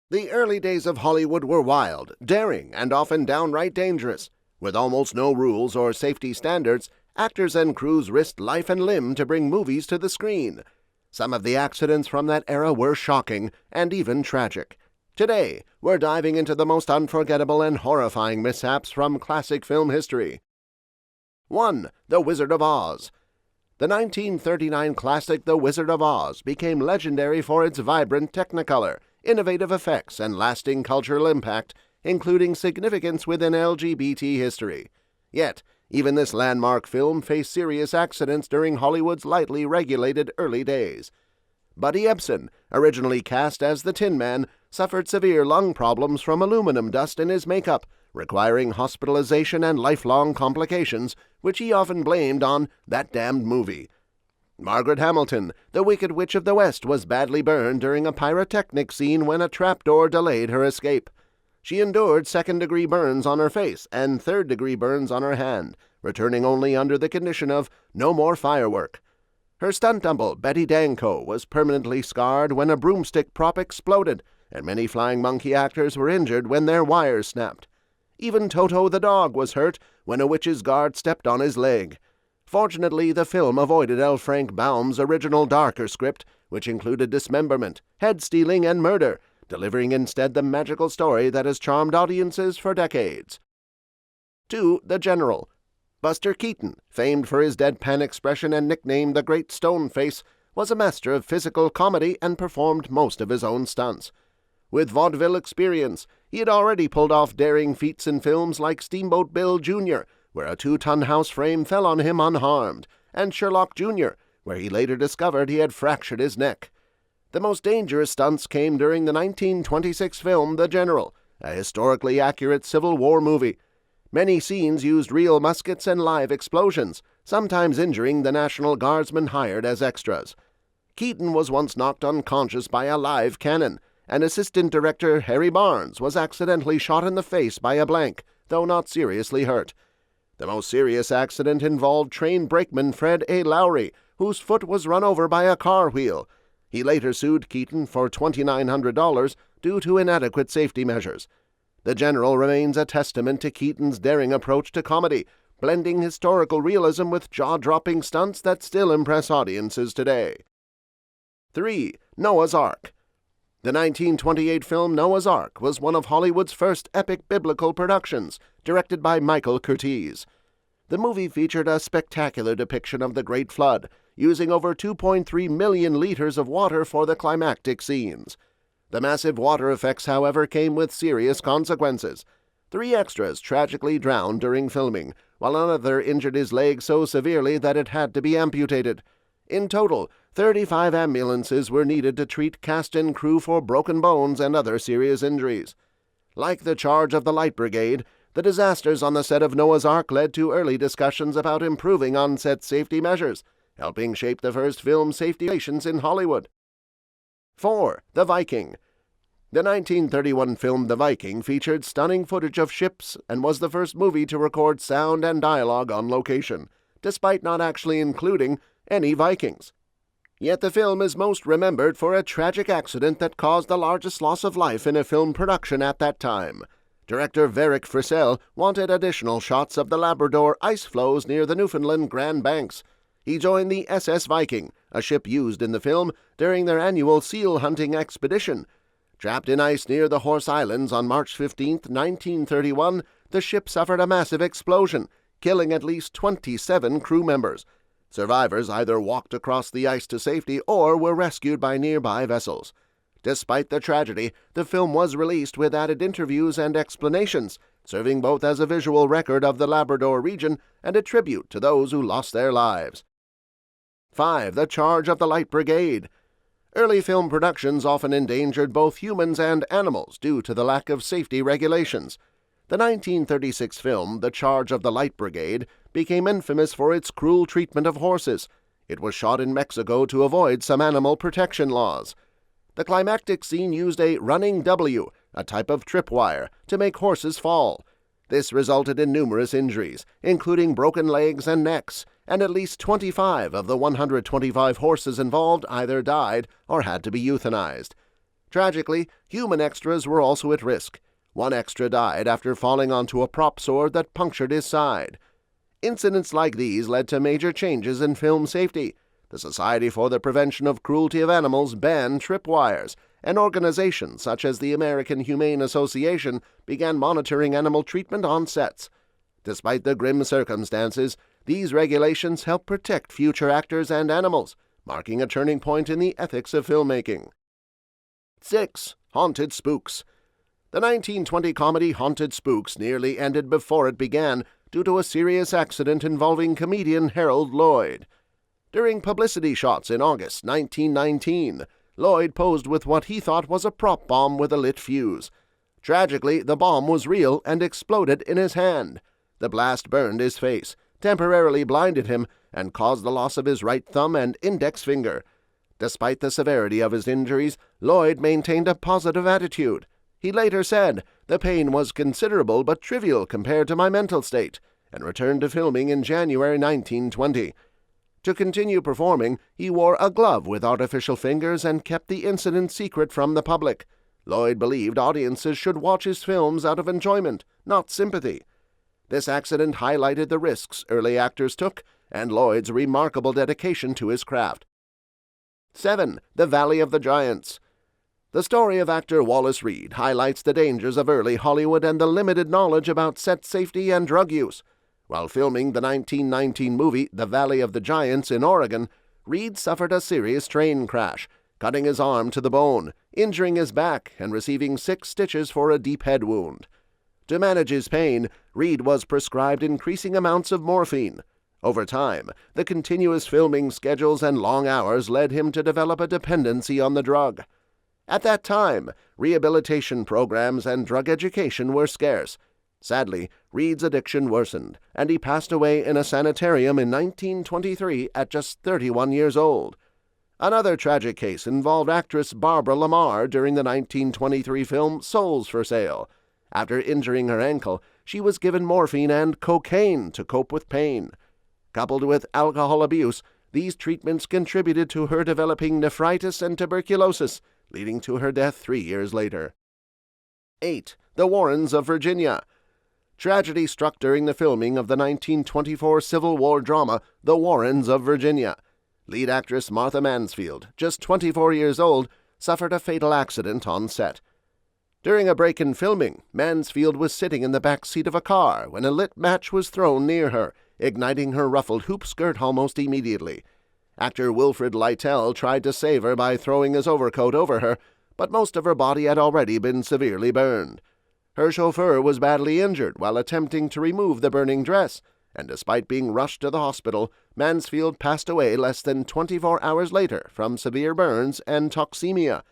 The early days of Hollywood were wild, daring, and often downright dangerous. With almost no rules or safety standards, actors and crews risked life and limb to bring movies to the screen. Some of the accidents from that era were shocking and even tragic. Today, we're diving into the most unforgettable and horrifying mishaps from classic film history. 1. The Wizard of Oz. The 1939 classic The Wizard of Oz became legendary for its vibrant Technicolor, innovative effects, and lasting cultural impact, including significance within LGBT history. Yet, even this landmark film faced serious accidents during Hollywood's lightly regulated early days. Buddy Ebsen, originally cast as the Tin Man, suffered severe lung problems from aluminum dust in his makeup, requiring hospitalization and lifelong complications, which he often blamed on that damned movie. Margaret Hamilton, the Wicked Witch of the West, was badly burned during a pyrotechnic scene when a trapdoor delayed her escape. She endured second-degree burns on her face and third-degree burns on her hand, returning only under the condition of no more firework. Her stunt double, Betty Danko, was permanently scarred when a broomstick prop exploded, and many flying monkey actors were injured when their wires snapped. Even Toto the dog was hurt when a witch's guard stepped on his leg. Fortunately, the film avoided L. Frank Baum's original darker script, which included dismemberment, head-stealing, and murder, delivering instead the magical story that has charmed audiences for decades. 2. The General. Buster Keaton, famed for his deadpan expression and nicknamed the Great Stone Face, was a master of physical comedy and performed most of his own stunts. With vaudeville experience, he had already pulled off daring feats in films like Steamboat Bill Jr., where a 2-ton house frame fell on him unharmed, and Sherlock Jr., where he later discovered he had fractured his neck. The most dangerous stunts came during the 1926 film The General, a historically accurate Civil War movie. Many scenes used real muskets and live explosions, sometimes injuring the National Guardsmen hired as extras. Keaton was once knocked unconscious by a live cannon, and assistant director Harry Barnes was accidentally shot in the face by a blank, though not seriously hurt. The most serious accident involved train brakeman Fred A. Lowry, whose foot was run over by a car wheel. He later sued Keaton for $2,900 due to inadequate safety measures. The General remains a testament to Keaton's daring approach to comedy, blending historical realism with jaw-dropping stunts that still impress audiences today. 3. Noah's Ark. The 1928 film Noah's Ark was one of Hollywood's first epic biblical productions, directed by Michael Curtiz. The movie featured a spectacular depiction of the Great Flood, using over 2.3 million liters of water for the climactic scenes. The massive water effects, however, came with serious consequences. 3 extras tragically drowned during filming, while another injured his leg so severely that it had to be amputated. In total, 35 ambulances were needed to treat cast and crew for broken bones and other serious injuries. Like the charge of the Light Brigade, the disasters on the set of Noah's Ark led to early discussions about improving on-set safety measures, helping shape the first film safety regulations in Hollywood. 4. The Viking. The 1931 film The Viking featured stunning footage of ships and was the first movie to record sound and dialogue on location, despite not actually including any Vikings. Yet the film is most remembered for a tragic accident that caused the largest loss of life in a film production at that time. Director Veric Frissell wanted additional shots of the Labrador ice floes near the Newfoundland Grand Banks. He joined the SS Viking, a ship used in the film, during their annual seal hunting expedition. Trapped in ice near the Horse Islands on March 15, 1931, the ship suffered a massive explosion, killing at least 27 crew members. Survivors either walked across the ice to safety or were rescued by nearby vessels. Despite the tragedy, the film was released with added interviews and explanations, serving both as a visual record of the Labrador region and a tribute to those who lost their lives. 5. The Charge of the Light Brigade. Early film productions often endangered both humans and animals due to the lack of safety regulations. The 1936 film, The Charge of the Light Brigade, became infamous for its cruel treatment of horses. It was shot in Mexico to avoid some animal protection laws. The climactic scene used a running W, a type of tripwire, to make horses fall. This resulted in numerous injuries, including broken legs and necks, and at least 25 of the 125 horses involved either died or had to be euthanized. Tragically, human extras were also at risk. One extra died after falling onto a prop sword that punctured his side. Incidents like these led to major changes in film safety. The Society for the Prevention of Cruelty of Animals banned tripwires, and organizations such as the American Humane Association began monitoring animal treatment on sets. Despite the grim circumstances, these regulations help protect future actors and animals, marking a turning point in the ethics of filmmaking. 6. Haunted Spooks. The 1920 comedy Haunted Spooks nearly ended before it began due to a serious accident involving comedian Harold Lloyd. During publicity shots in August 1919, Lloyd posed with what he thought was a prop bomb with a lit fuse. Tragically, the bomb was real and exploded in his hand. The blast burned his face, temporarily blinded him, and caused the loss of his right thumb and index finger. Despite the severity of his injuries, Lloyd maintained a positive attitude. He later said, "The pain was considerable but trivial compared to my mental state," and returned to filming in January 1920. To continue performing, he wore a glove with artificial fingers and kept the incident secret from the public. Lloyd believed audiences should watch his films out of enjoyment, not sympathy. This accident highlighted the risks early actors took and Lloyd's remarkable dedication to his craft. 7. The Valley of the Giants. The story of actor Wallace Reid highlights the dangers of early Hollywood and the limited knowledge about set safety and drug use. While filming the 1919 movie The Valley of the Giants in Oregon, Reid suffered a serious train crash, cutting his arm to the bone, injuring his back, and receiving 6 stitches for a deep head wound. To manage his pain, Reid was prescribed increasing amounts of morphine. Over time, the continuous filming schedules and long hours led him to develop a dependency on the drug. At that time, rehabilitation programs and drug education were scarce. Sadly, Reid's addiction worsened, and he passed away in a sanitarium in 1923 at just 31 years old. Another tragic case involved actress Barbara Lamar during the 1923 film Souls for Sale. After injuring her ankle, she was given morphine and cocaine to cope with pain. Coupled with alcohol abuse, these treatments contributed to her developing nephritis and tuberculosis, leading to her death 3 years later. 8. The Warrens of Virginia. Tragedy struck during the filming of the 1924 Civil War drama The Warrens of Virginia. Lead actress Martha Mansfield, just 24 years old, suffered a fatal accident on set. During a break in filming, Mansfield was sitting in the back seat of a car when a lit match was thrown near her, igniting her ruffled hoop skirt almost immediately. Actor Wilfred Lytell tried to save her by throwing his overcoat over her, but most of her body had already been severely burned. Her chauffeur was badly injured while attempting to remove the burning dress, and despite being rushed to the hospital, Mansfield passed away less than 24 hours later from severe burns and toxemia.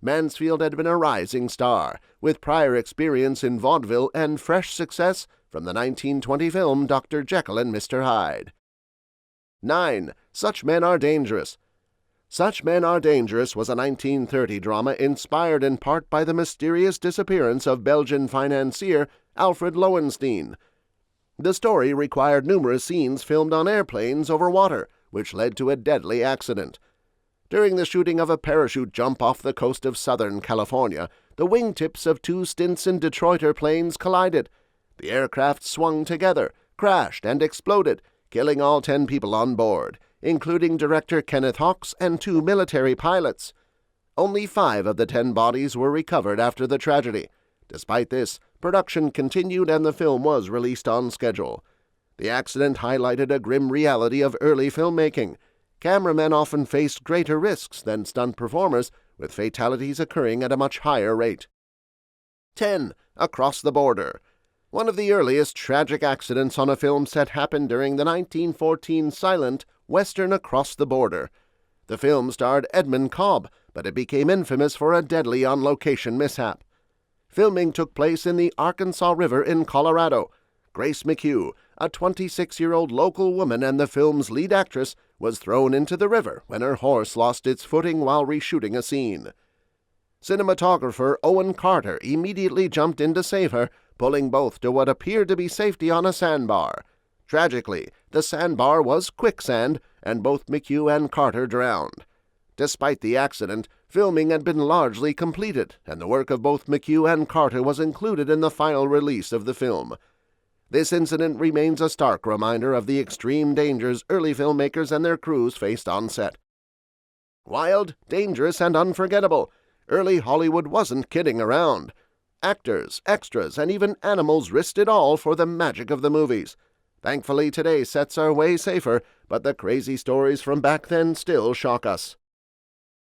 Mansfield had been a rising star, with prior experience in vaudeville and fresh success from the 1920 film Dr. Jekyll and Mr. Hyde. 9. Such Men Are Dangerous. Such Men Are Dangerous was a 1930 drama inspired in part by the mysterious disappearance of Belgian financier Alfred Lowenstein. The story required numerous scenes filmed on airplanes over water, which led to a deadly accident. During the shooting of a parachute jump off the coast of Southern California, the wingtips of 2 Stinson Detroiter planes collided. The aircraft swung together, crashed, and exploded, killing all 10 people on board, including director Kenneth Hawks and 2 military pilots. Only 5 of the 10 bodies were recovered after the tragedy. Despite this, production continued and the film was released on schedule. The accident highlighted a grim reality of early filmmaking. Cameramen often faced greater risks than stunt performers, with fatalities occurring at a much higher rate. 10. Across the Border. One of the earliest tragic accidents on a film set happened during the 1914 silent Western Across the Border. The film starred Edmund Cobb, but it became infamous for a deadly on-location mishap. Filming took place in the Arkansas River in Colorado. Grace McHugh, a 26-year-old local woman and the film's lead actress, was thrown into the river when her horse lost its footing while reshooting a scene. Cinematographer Owen Carter immediately jumped in to save her, pulling both to what appeared to be safety on a sandbar. Tragically, the sandbar was quicksand, and both McHugh and Carter drowned. Despite the accident, Filming had been largely completed, and the work of both McHugh and Carter was included in the final release of the film. This incident remains a stark reminder of the extreme dangers early filmmakers and their crews faced on set. Wild, dangerous, and unforgettable, early Hollywood wasn't kidding around. Actors, extras, and even animals risked it all for the magic of the movies. Thankfully, today's sets are way safer, but the crazy stories from back then still shock us.